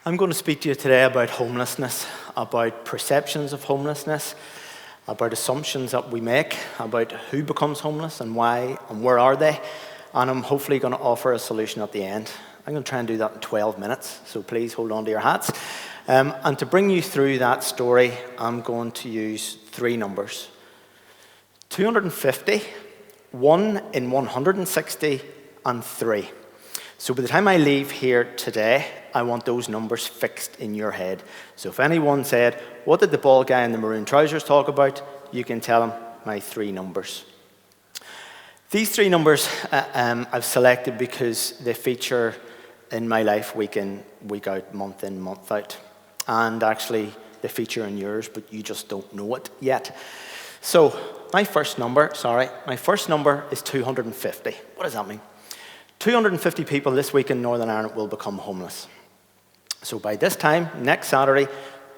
I'm going to speak to you today about homelessness, about perceptions of homelessness, about assumptions that we make, about who becomes homeless and why and where are they, and I'm hopefully going to offer a solution at the end. I'm going to try and do that in 12 minutes, so please hold on to your hats. And to bring you through that story, I'm going to use three numbers. 250, 1 in 160, and 3. So by the time I leave here today, I want those numbers fixed in your head. So if anyone said, what did the bald guy in the maroon trousers talk about? You can tell them my three numbers. These three numbers I've selected because they feature in my life week in, week out, month in, month out. And actually, they feature in yours, but you just don't know it yet. So my first number is 250. What does that mean? 250 people this week in Northern Ireland will become homeless. So by this time, next Saturday,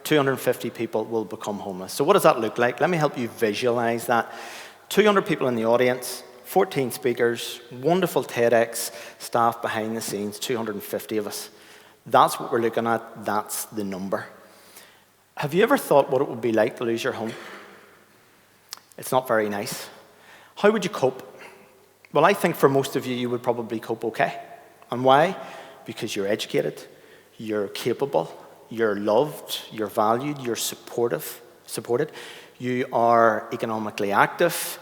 250 people will become homeless. So what does that look like? Let me help you visualize that. 200 people in the audience, 14 speakers, wonderful TEDx staff behind the scenes, 250 of us. That's what we're looking at. That's the number. Have you ever thought what it would be like to lose your home? It's not very nice. How would you cope? Well, I think for most of you, you would probably cope okay. And why? Because you're educated, you're capable, you're loved, you're valued, you're supported, you are economically active.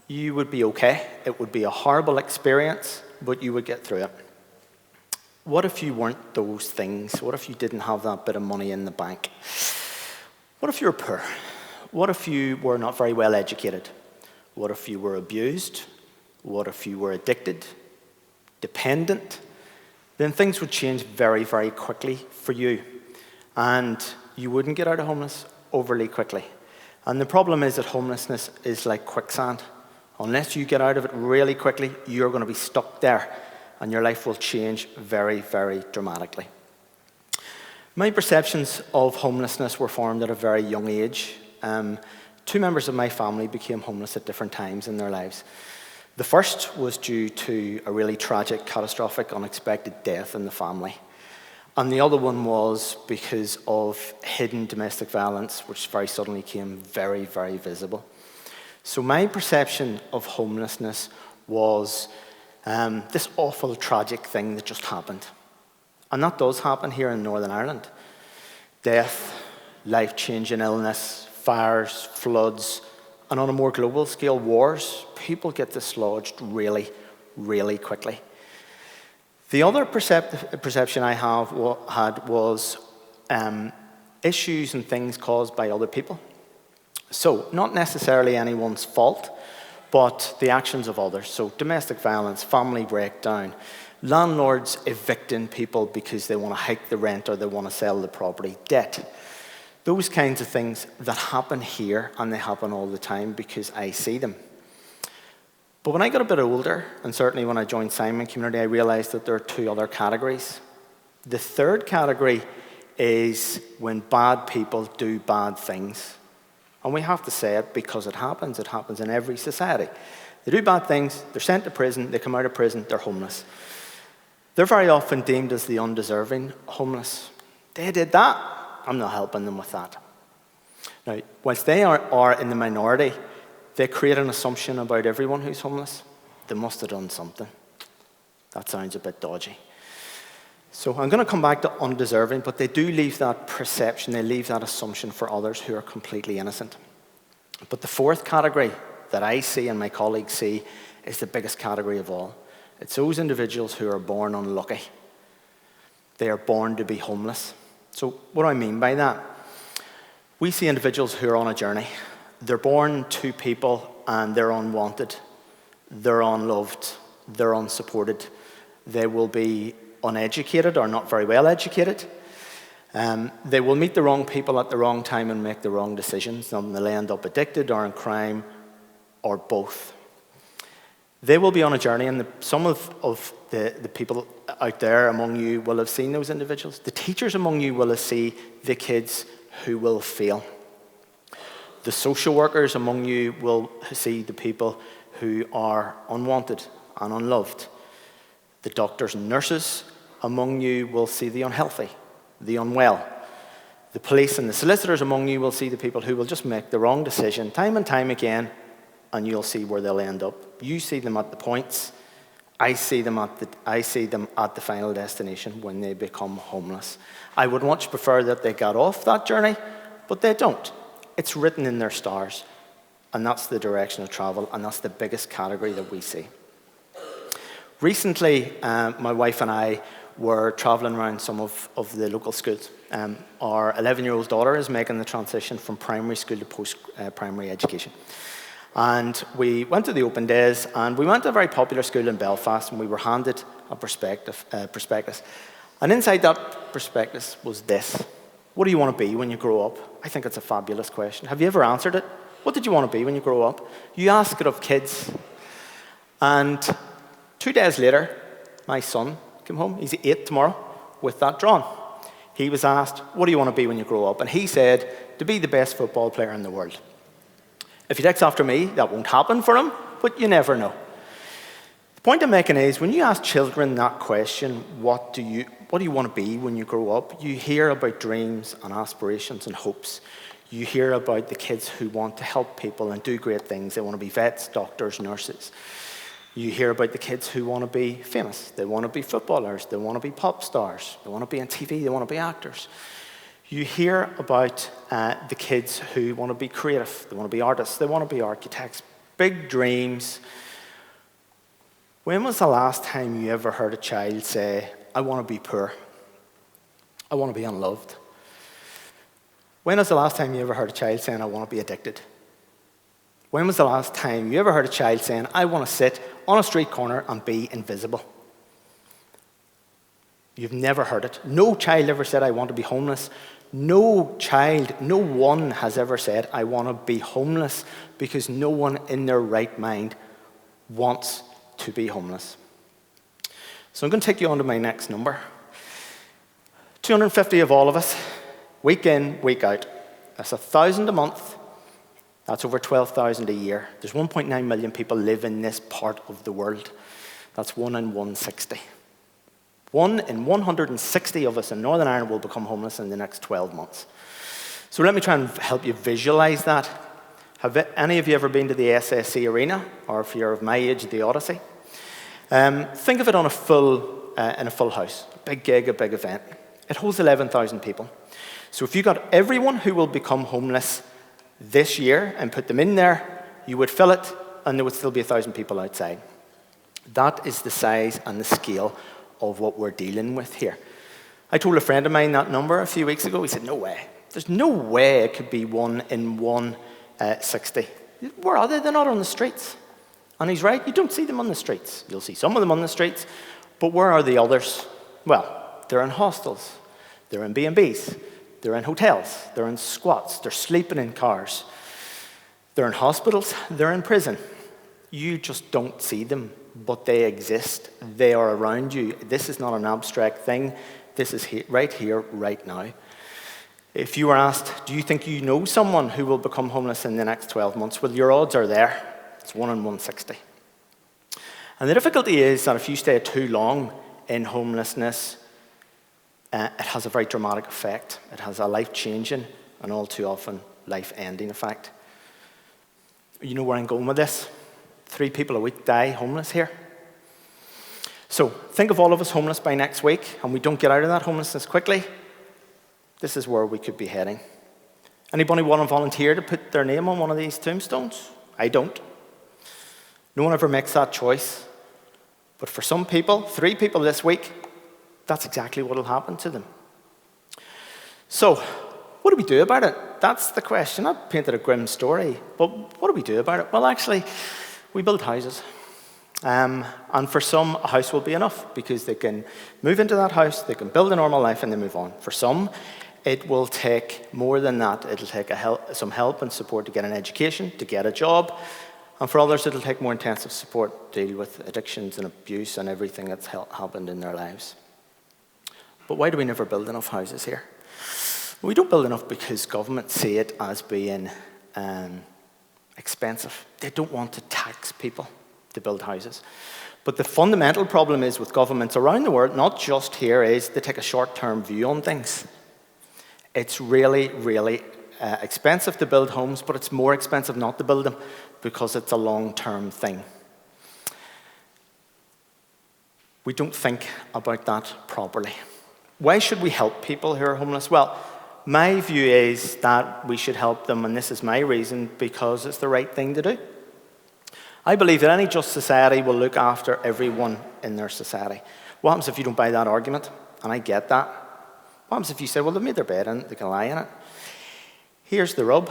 You would be okay. It would be a horrible experience, but you would get through it. What if you weren't those things? What if you didn't have that bit of money in the bank? What if you were poor? What if you were not very well educated? What if you were abused? What if you were addicted, dependent? Then things would change very, very quickly for you. And you wouldn't get out of homeless overly quickly. And the problem is that homelessness is like quicksand. Unless you get out of it really quickly, you're going to be stuck there. And your life will change very, very dramatically. My perceptions of homelessness were formed at a very young age. Two members of my family became homeless at different times in their lives. The first was due to a really tragic, catastrophic, unexpected death in the family. And the other one was because of hidden domestic violence, which very suddenly became very, very visible. So my perception of homelessness was this awful, tragic thing that just happened. And that does happen here in Northern Ireland. Death, life-changing illness, fires, floods, and on a more global scale, wars. People get dislodged really, really quickly. The other perception I had was issues and things caused by other people. So, not necessarily anyone's fault, but the actions of others. So, domestic violence, family breakdown, landlords evicting people because they want to hike the rent or they want to sell the property, debt. Those kinds of things that happen here, and they happen all the time because I see them. But when I got a bit older, and certainly when I joined Simon Community, I realized that there are two other categories. The third category is when bad people do bad things. And we have to say it because it happens. It happens in every society. They do bad things, they're sent to prison, they come out of prison, they're homeless. They're very often deemed as the undeserving homeless. They did that. I'm not helping them with that. Now, whilst they are in the minority, they create an assumption about everyone who's homeless. They must have done something. That sounds a bit dodgy. So I'm going to come back to undeserving, but they do leave that perception, they leave that assumption for others who are completely innocent. But the fourth category that I see and my colleagues see is the biggest category of all. It's those individuals who are born unlucky. They are born to be homeless. So what do I mean by that? We see individuals who are on a journey. They're born to people and they're unwanted. They're unloved. They're unsupported. They will be uneducated or not very well educated. They will meet the wrong people at the wrong time and make the wrong decisions. And they'll end up addicted or in crime or both. They will be on a journey, and some of the people out there among you will have seen those individuals. The teachers among you will have seen the kids who will fail. The social workers among you will see the people who are unwanted and unloved. The doctors and nurses among you will see the unhealthy the unwell. The police and the solicitors among you will see the people who will just make the wrong decision time and time again, and you'll see where they'll end up. You see them at the points. I see them at the final destination when they become homeless. I would much prefer that they got off that journey, but they don't. It's written in their stars, and that's the direction of travel, and that's the biggest category that we see. Recently, my wife and I were traveling around some of the local schools. Our 11-year-old daughter is making the transition from primary school to post-primary education. And we went to the open days, and we went to a very popular school in Belfast, and we were handed a prospectus. And inside that prospectus was this: what do you want to be when you grow up? I think it's a fabulous question. Have you ever answered it? What did you want to be when you grow up? You ask it of kids. And 2 days later, my son came home. He's 8 tomorrow, with that drawn. He was asked, what do you want to be when you grow up? And he said, to be the best football player in the world. If he takes after me, that won't happen for him, but you never know. The point I'm making is, when you ask children that question, what do you want to be when you grow up? You hear about dreams and aspirations and hopes. You hear about the kids who want to help people and do great things. They want to be vets, doctors, nurses. You hear about the kids who want to be famous. They want to be footballers. They want to be pop stars. They want to be on TV. They want to be actors. You hear about the kids who want to be creative. They want to be artists. They want to be architects. Big dreams. When was the last time you ever heard a child say, I want to be poor? I want to be unloved? When was the last time you ever heard a child saying, I want to be addicted? When was the last time you ever heard a child saying, I want to sit on a street corner and be invisible? You've never heard it. No child ever said, I want to be homeless. No child, no one has ever said, I want to be homeless, because no one in their right mind wants to be homeless. So I'm going to take you on to my next number. 250 of all of us, week in, week out. That's 1,000 a month. That's over 12,000 a year. There's 1.9 million people live in this part of the world. That's 1 in 160. 1 in 160 of us in Northern Ireland will become homeless in the next 12 months. So let me try and help you visualize that. Have any of you ever been to the SSE Arena, or if you're of my age, the Odyssey? Think of it on in a full house, a big gig, a big event. It holds 11,000 people. So if you got everyone who will become homeless this year and put them in there, you would fill it, and there would still be 1,000 people outside. That is the size and the scale of what we're dealing with here. I told a friend of mine that number a few weeks ago. He said, no way. There's no way it could be 1 in 160. Where are they? They're not on the streets. And he's right. You don't see them on the streets. You'll see some of them on the streets. But where are the others? Well, they're in hostels. They're in B&Bs. They're in hotels. They're in squats. They're sleeping in cars. They're in hospitals. They're in prison. You just don't see them, but they exist. They are around you. This is not an abstract thing. This is right here, right now. If you were asked, do you think you know someone who will become homeless in the next 12 months? Well, your odds are there. It's 1 in 160. And the difficulty is that if you stay too long in homelessness, it has a very dramatic effect. It has a life-changing and all too often life-ending effect. You know where I'm going with this? 3 people a week die homeless here. So think of all of us homeless by next week, and we don't get out of that homelessness quickly. This is where we could be heading. Anybody want to volunteer to put their name on one of these tombstones? I don't. No one ever makes that choice. But for some people, 3 people this week, that's exactly what will happen to them. So, what do we do about it? That's the question. I've painted a grim story, but what do we do about it? Well, actually, we build houses. And for some, a house will be enough, because they can move into that house, they can build a normal life, and they move on. For some, it will take more than that. It'll take some help and support to get an education, to get a job. And for others, it'll take more intensive support to deal with addictions and abuse and everything that's happened in their lives. But why do we never build enough houses here? We don't build enough because governments see it as being expensive. They don't want to tax people to build houses. But the fundamental problem is with governments around the world, not just here, is they take a short-term view on things. It's really, really expensive to build homes, but it's more expensive not to build them because it's a long-term thing. We don't think about that properly. Why should we help people who are homeless? Well, my view is that we should help them, and this is my reason, because it's the right thing to do. I believe that any just society will look after everyone in their society. What happens if you don't buy that argument? And I get that. What happens if you say, well, they've made their bed and they can lie in it? Here's the rub.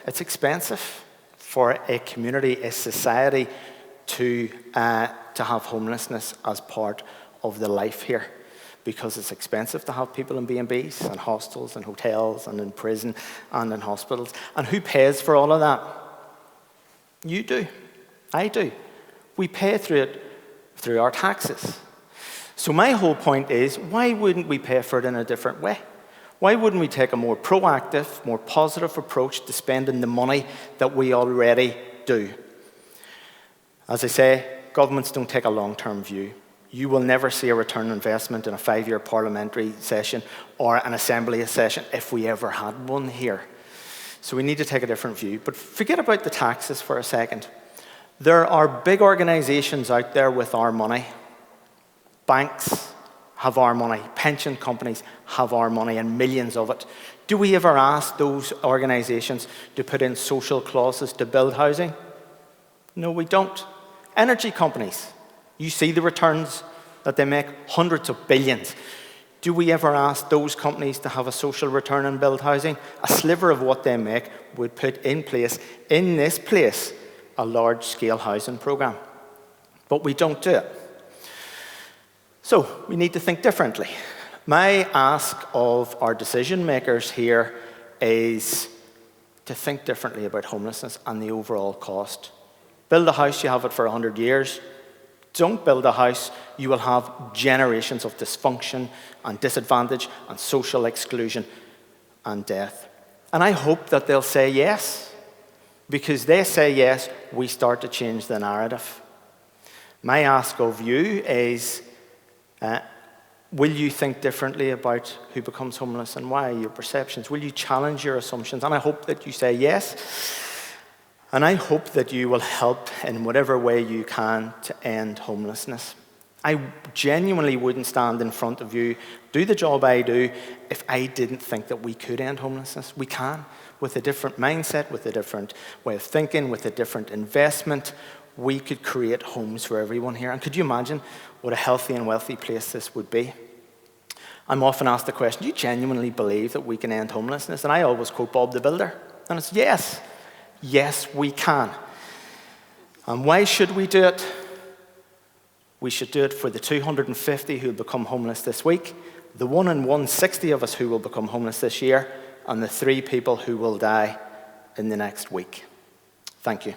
It's expensive for a community, a society, to have homelessness as part of the life here, because it's expensive to have people in B&Bs and hostels and hotels and in prison and in hospitals. And who pays for all of that? You do. I do. We pay through it through our taxes. So my whole point is, why wouldn't we pay for it in a different way? Why wouldn't we take a more proactive, more positive approach to spending the money that we already do? As I say, governments don't take a long-term view. You will never see a return on investment in a 5-year parliamentary session or an assembly session if we ever had one here. So we need to take a different view. But forget about the taxes for a second. There are big organizations out there with our money. Banks have our money. Pension companies have our money, and millions of it. Do we ever ask those organizations to put in social clauses to build housing? No, we don't. Energy companies, you see the returns that they make, hundreds of billions. Do we ever ask those companies to have a social return and build housing? A sliver of what they make would put in place, in this place, a large-scale housing program. But we don't do it. So we need to think differently. My ask of our decision makers here is to think differently about homelessness and the overall cost. Build a house, you have it for 100 years. Don't build a house, you will have generations of dysfunction and disadvantage and social exclusion and death. And I hope that they'll say yes. Because they say yes, we start to change the narrative. My ask of you is, will you think differently about who becomes homeless and why, your perceptions? Will you challenge your assumptions? And I hope that you say yes. And I hope that you will help in whatever way you can to end homelessness. I genuinely wouldn't stand in front of you, do the job I do, if I didn't think that we could end homelessness. We can. With a different mindset, with a different way of thinking, with a different investment, we could create homes for everyone here. And could you imagine what a healthy and wealthy place this would be? I'm often asked the question, do you genuinely believe that we can end homelessness? And I always quote Bob the Builder. And it's yes. Yes, we can. And why should we do it? We should do it for the 250 who will become homeless this week, the 1 in 160 of us who will become homeless this year, and the 3 people who will die in the next week. Thank you.